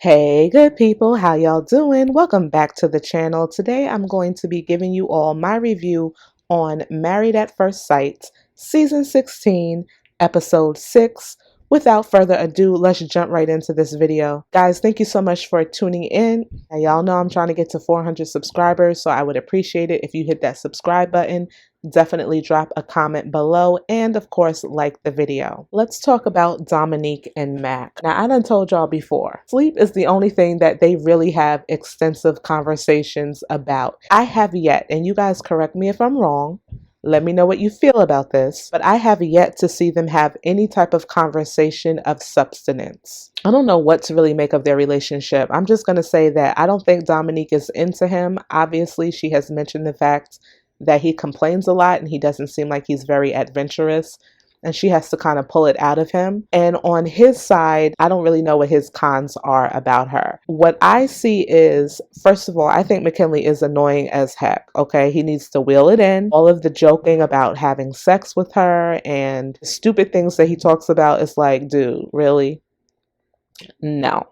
Hey good people, how y'all doing? Welcome back to the channel. Today I'm going to be giving you all my review on Married at First Sight, Season 16, Episode 6. Without further ado, let's jump right into this video. Guys, thank you so much for tuning in. Now, y'all know I'm trying to get to 400 subscribers, so I would appreciate it if you hit that subscribe button. Definitely drop a comment below and of course like the video. Let's talk about Dominique and Mac. Now I done told y'all before, sleep is the only thing that they really have extensive conversations about. I have yet, and you guys correct me if I'm wrong, let me know what you feel about this, but I have yet to see them have any type of conversation of substance. I don't know what to really make of their relationship. I'm just going to say that I don't think Dominique is into him. Obviously, she has mentioned the fact that he complains a lot and he doesn't seem like he's very adventurous, and she has to kind of pull it out of him. And on his side, I don't really know what his cons are about her. What I see is, first of all, I think McKinley is annoying as heck, okay? He needs to wheel it in. All of the joking about having sex with her and stupid things that he talks about is like, dude, really? No.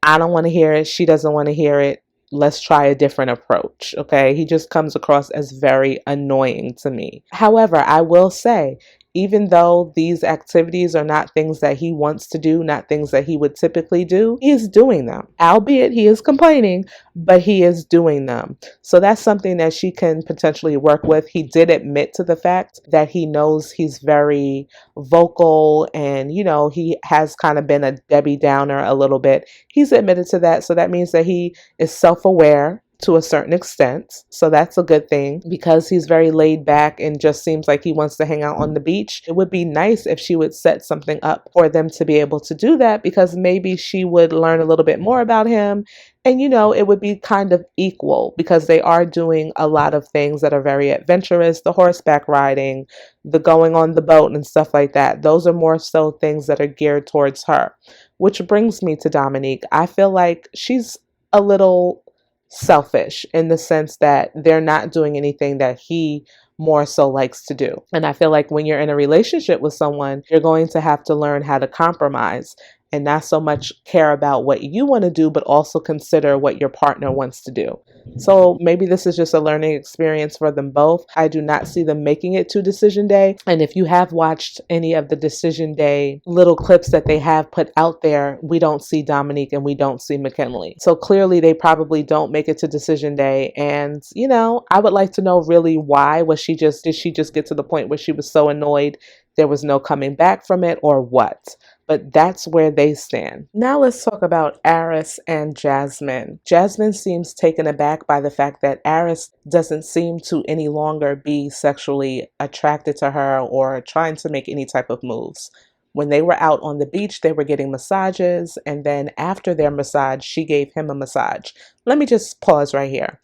I don't want to hear it. She doesn't want to hear it. Let's try a different approach, okay? He just comes across as very annoying to me. However, I will say, even though these activities are not things that he wants to do, not things that he would typically do, he is doing them. Albeit he is complaining, but he is doing them. So that's something that she can potentially work with. He did admit to the fact that he knows he's very vocal and, you know, he has kind of been a Debbie Downer a little bit. He's admitted to that. So that means that he is self-aware to a certain extent. So that's a good thing because he's very laid back and just seems like he wants to hang out on the beach. It would be nice if she would set something up for them to be able to do that, because maybe she would learn a little bit more about him. And, you know, it would be kind of equal because they are doing a lot of things that are very adventurous, the horseback riding, the going on the boat and stuff like that. Those are more so things that are geared towards her, which brings me to Dominique. I feel like she's a little selfish in the sense that they're not doing anything that he more so likes to do. And I feel like when you're in a relationship with someone, you're going to have to learn how to compromise and not so much care about what you want to do, but also consider what your partner wants to do. So maybe this is just a learning experience for them both. I do not see them making it to decision day. And if you have watched any of the decision day little clips that they have put out there, we don't see Dominique and we don't see McKinley. So clearly they probably don't make it to decision day. And, you know, I would like to know really why. Did she just get to the point where she was so annoyed there was no coming back from it, or what? But that's where they stand. Now let's talk about Aris and Jasmine. Jasmine seems taken aback by the fact that Aris doesn't seem to any longer be sexually attracted to her or trying to make any type of moves. When they were out on the beach, they were getting massages, and then after their massage, she gave him a massage. Let me just pause right here.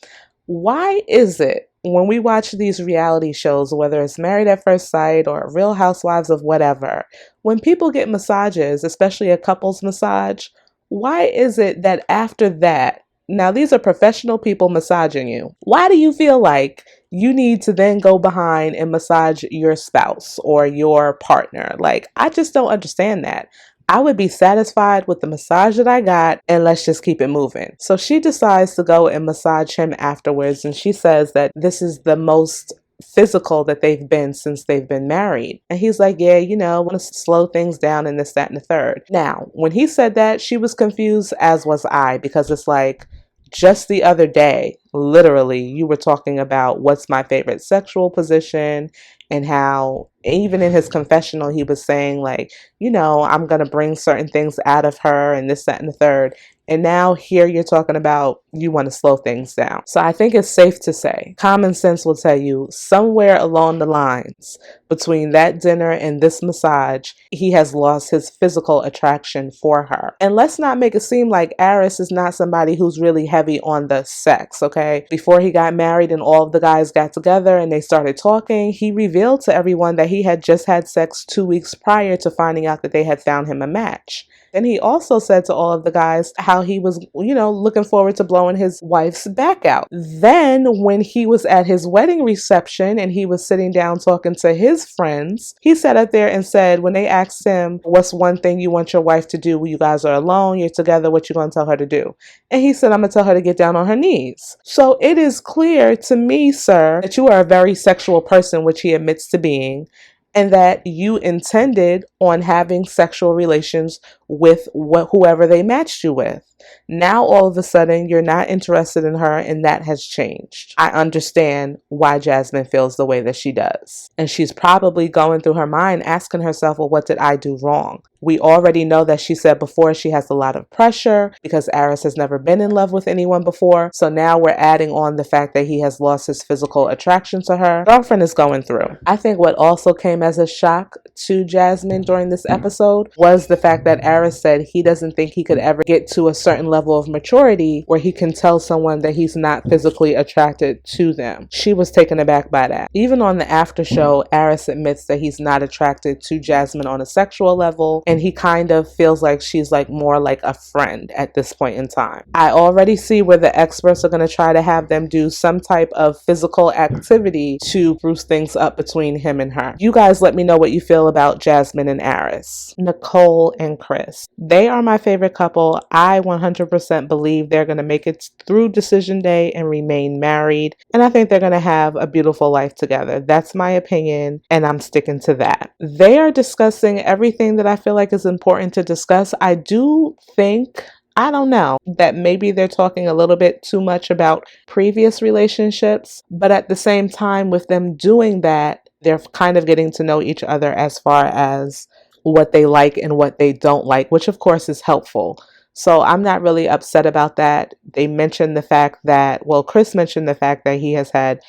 Why is it when we watch these reality shows, whether it's Married at First Sight or Real Housewives of whatever, when people get massages, especially a couple's massage, why is it that after that, now these are professional people massaging you, why do you feel like you need to then go behind and massage your spouse or your partner? Like, I just don't understand that. I would be satisfied with the massage that I got and let's just keep it moving. So she decides to go and massage him afterwards, and she says that this is the most physical that they've been since they've been married. And he's like, yeah, you know, I want to slow things down and this, that, and the third. Now, when he said that, she was confused, as was I, because it's like, just the other day, literally, you were talking about what's my favorite sexual position, and how even in his confessional, he was saying like, you know, I'm going to bring certain things out of her and this, that, and the third. And now here you're talking about you want to slow things down. So I think it's safe to say, common sense will tell you somewhere along the lines between that dinner and this massage, he has lost his physical attraction for her. And let's not make it seem like Aris is not somebody who's really heavy on the sex, okay? Before he got married and all of the guys got together and they started talking, he revealed to everyone that he had just had sex 2 weeks prior to finding out that they had found him a match. Then he also said to all of the guys how he was, looking forward to blowing his wife's back out. Then when he was at his wedding reception and he was sitting down talking to his friends, he sat up there and said, when they asked him, what's one thing you want your wife to do when you guys are alone, you're together, what you going to tell her to do? And he said, I'm going to tell her to get down on her knees. So it is clear to me, sir, that you are a very sexual person, which he admits to being, and that you intended on having sexual relations with whoever they matched you with. Now all of a sudden you're not interested in her, and that has changed. I understand why Jasmine feels the way that she does. And she's probably going through her mind asking herself, well, what did I do wrong? We already know that she said before she has a lot of pressure because Aris has never been in love with anyone before. So now we're adding on the fact that he has lost his physical attraction to her. Girlfriend is going through. I think what also came as a shock to Jasmine during this episode was the fact that Aris said he doesn't think he could ever get to a certain level of maturity where he can tell someone that he's not physically attracted to them. She was taken aback by that. Even on the after show, Aris admits that he's not attracted to Jasmine on a sexual level, and he kind of feels like she's like more like a friend at this point in time. I already see where the experts are going to try to have them do some type of physical activity to spruce things up between him and her. You guys let me know what you feel about Jasmine and Aris. Nicole and Chris. They are my favorite couple. I 100% believe they're going to make it through decision day and remain married. And I think they're going to have a beautiful life together. That's my opinion, and I'm sticking to that. They are discussing everything that I feel like is important to discuss. I do think, I don't know, that maybe they're talking a little bit too much about previous relationships, but at the same time, with them doing that, they're kind of getting to know each other as far as what they like and what they don't like, which of course is helpful. So I'm not really upset about that. They mentioned the fact that, well, Chris mentioned the fact that he has had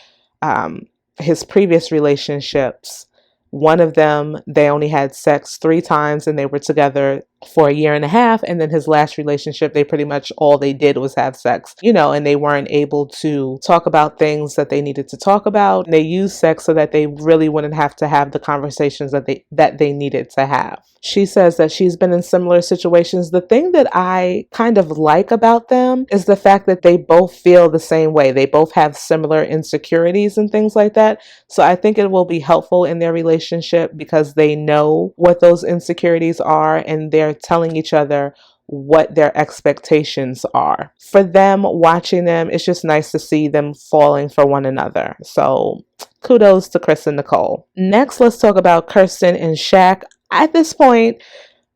his previous relationships. One of them, they only had sex 3 times and they were together for a year and a half. And then his last relationship, they pretty much all they did was have sex, and they weren't able to talk about things that they needed to talk about. And they used sex so that they really wouldn't have to have the conversations that they needed to have. She says that she's been in similar situations. The thing that I kind of like about them is the fact that they both feel the same way. They both have similar insecurities and things like that. So I think it will be helpful in their relationship because they know what those insecurities are and they're telling each other what their expectations are. For them, watching them, it's just nice to see them falling for one another. So kudos to Chris and Nicole. Next, let's talk about Kirsten and Shaq. At this point,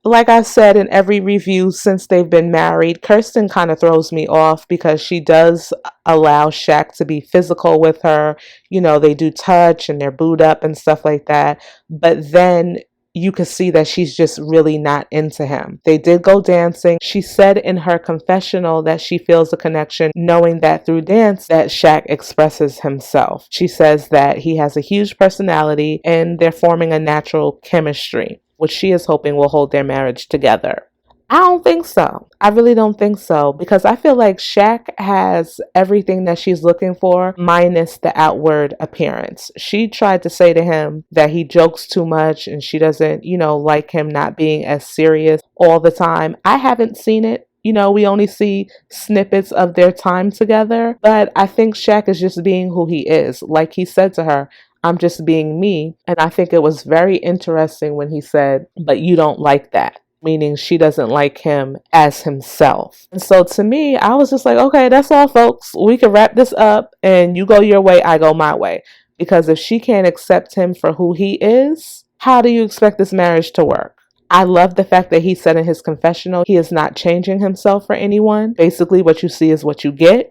like I said in every review since they've been married, Kirsten kind of throws me off because she does allow Shaq to be physical with her. They do touch and they're booed up and stuff like that. But then you could see that she's just really not into him. They did go dancing. She said in her confessional that she feels a connection knowing that through dance that Shaq expresses himself. She says that he has a huge personality and they're forming a natural chemistry, which she is hoping will hold their marriage together. I don't think so. I really don't think so, because I feel like Shaq has everything that she's looking for minus the outward appearance. She tried to say to him that he jokes too much and she doesn't, like him not being as serious all the time. I haven't seen it. We only see snippets of their time together, but I think Shaq is just being who he is. Like he said to her, I'm just being me. And I think it was very interesting when he said, but you don't like that. Meaning she doesn't like him as himself. And so to me, I was just like, okay, that's all, folks. We can wrap this up and you go your way, I go my way. Because if she can't accept him for who he is, how do you expect this marriage to work? I love the fact that he said in his confessional, he is not changing himself for anyone. Basically, what you see is what you get.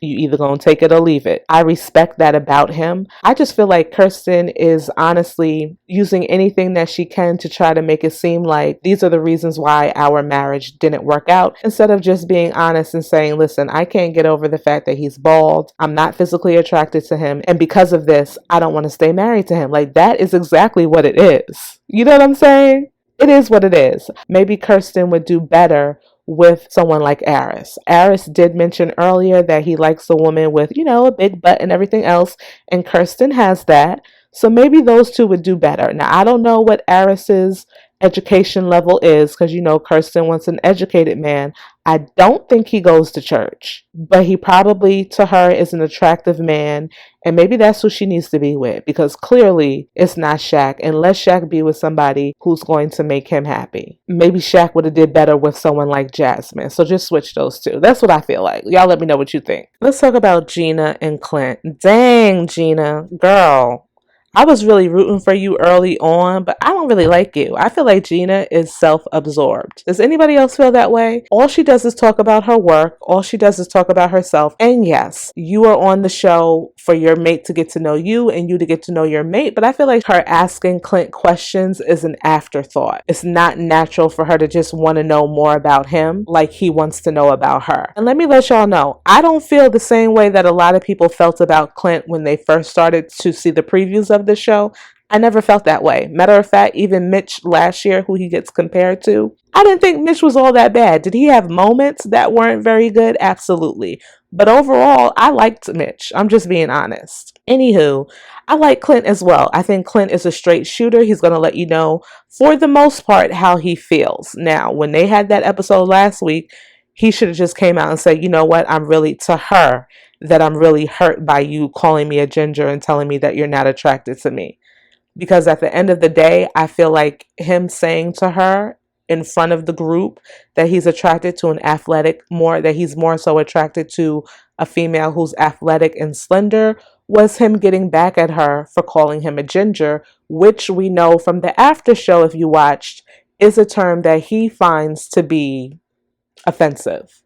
You either gonna take it or leave it. I respect that about him. I just feel like Kirsten is honestly using anything that she can to try to make it seem like these are the reasons why our marriage didn't work out, instead of just being honest and saying, listen, I can't get over the fact that he's bald. I'm not physically attracted to him. And because of this, I don't want to stay married to him. Like, that is exactly what it is. You know what I'm saying? It is what it is. Maybe Kirsten would do better with someone like Aris. Aris did mention earlier that he likes a woman with, a big butt and everything else, and Kirsten has that. So maybe those two would do better. Now, I don't know what Aris's education level is, because you know Kirsten wants an educated man. I don't think he goes to church, but he probably to her is an attractive man, and maybe that's who she needs to be with, because clearly it's not Shaq, and let Shaq be with somebody who's going to make him happy. Maybe Shaq would have did better with someone like Jasmine, so just switch those two. That's what I feel like. Y'all let me know what you think. Let's talk about Gina and Clint. Dang, Gina, girl. I was really rooting for you early on, but I don't really like you. I feel like Gina is self-absorbed. Does anybody else feel that way? All she does is talk about her work. All she does is talk about herself. And yes, you are on the show for your mate to get to know you and you to get to know your mate. But I feel like her asking Clint questions is an afterthought. It's not natural for her to just want to know more about him like he wants to know about her. And let me let y'all know, I don't feel the same way that a lot of people felt about Clint when they first started to see the previews of the show. I never felt that way. Matter of fact, even Mitch last year, who he gets compared to, I didn't think Mitch was all that bad. Did he have moments that weren't very good? Absolutely. But overall, I liked Mitch. I'm just being honest. Anywho, I like Clint as well. I think Clint is a straight shooter. He's going to let you know, for the most part, how he feels. Now, when they had that episode last week, he should have just came out and said, you know what, I'm really, to her, that I'm really hurt by you calling me a ginger and telling me that you're not attracted to me. Because at the end of the day, I feel like him saying to her in front of the group that he's attracted to an athletic more, that he's more so attracted to a female who's athletic and slender, was him getting back at her for calling him a ginger, which we know from the after show, if you watched, is a term that he finds to be offensive.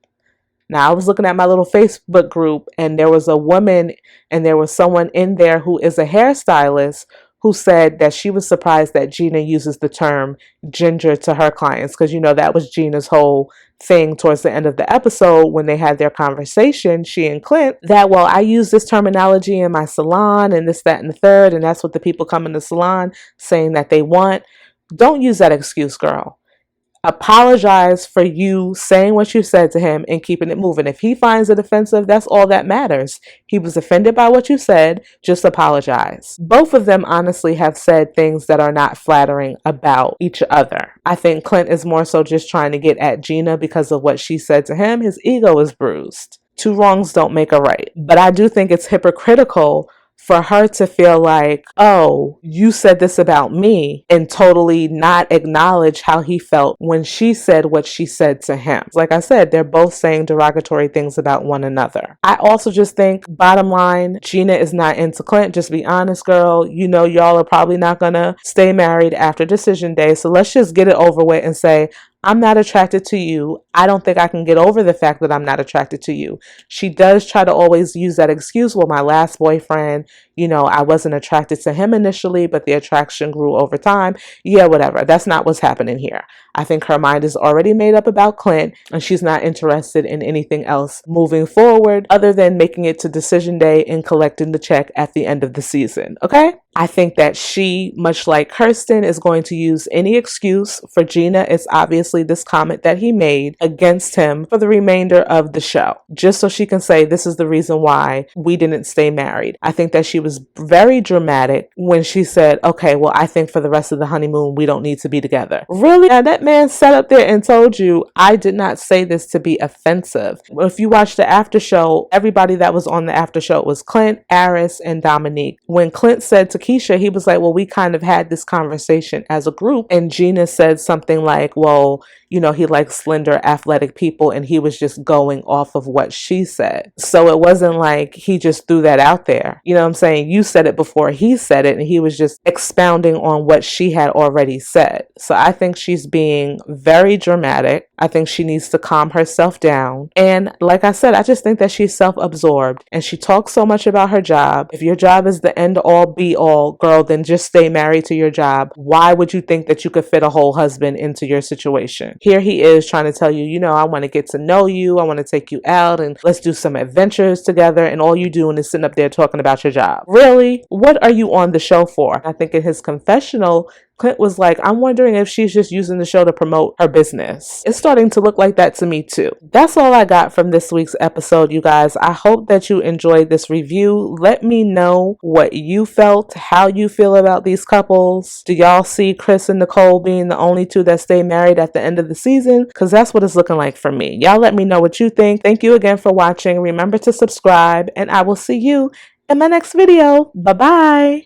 Now, I was looking at my little Facebook group, and there was a woman and there was someone in there who is a hairstylist who said that she was surprised that Gina uses the term ginger to her clients, because, you know, that was Gina's whole thing towards the end of the episode when they had their conversation, she and Clint, that, well, I use this terminology in my salon and this, that, and the third, and that's what the people come in the salon saying that they want. Don't use that excuse, girl. Apologize for you saying what you said to him and keeping it moving. If he finds it offensive, that's all that matters. He was offended by what you said. Just apologize. Both of them honestly have said things that are not flattering about each other. I think Clint is more so just trying to get at Gina because of what she said to him. His ego is bruised. Two wrongs don't make a right. But I do think it's hypocritical for her to feel like, oh, you said this about me, and totally not acknowledge how he felt when she said what she said to him. Like I said, they're both saying derogatory things about one another. I also just think, bottom line, Gina is not into Clint. Just be honest, girl. You know, y'all are probably not gonna stay married after decision day. So let's just get it over with and say, I'm not attracted to you. I don't think I can get over the fact that I'm not attracted to you. She does try to always use that excuse. Well, my last boyfriend, you know, I wasn't attracted to him initially, but the attraction grew over time. Yeah, whatever. That's not what's happening here. I think her mind is already made up about Clint, and she's not interested in anything else moving forward other than making it to decision day and collecting the check at the end of the season. Okay? I think that she, much like Kirsten, is going to use any excuse. For Gina, it's obviously this comment that he made against him for the remainder of the show, just so she can say this is the reason why we didn't stay married. I think that she was very dramatic when she said, okay, well, I think for the rest of the honeymoon, we don't need to be together. Really? Now, that man sat up there and told you, I did not say this to be offensive. If you watch the after show, everybody that was on the after show was Clint, Aris, and Dominique. When Clint said to Keisha, he was like, well, we kind of had this conversation as a group. And Gina said something like, well, you know, he likes slender, athletic people, and he was just going off of what she said. So it wasn't like he just threw that out there. You know what I'm saying? You said it before he said it, and he was just expounding on what she had already said. So I think she's being very dramatic. I think she needs to calm herself down. And like I said, I just think that she's self-absorbed, and she talks so much about her job. If your job is the end all be all, girl, then just stay married to your job. Why would you think that you could fit a whole husband into your situation? Here he is trying to tell you, you know, I want to get to know you. I want to take you out and let's do some adventures together. And all you doing is sitting up there talking about your job. Really? What are you on the show for? I think in his confessional, Clint was like, I'm wondering if she's just using the show to promote her business. It's starting to look like that to me too. That's all I got from this week's episode, you guys. I hope that you enjoyed this review. Let me know what you felt, how you feel about these couples. Do y'all see Chris and Nicole being the only two that stay married at the end of the season? Because that's what it's looking like for me. Y'all let me know what you think. Thank you again for watching. Remember to subscribe, and I will see you in my next video. Bye-bye.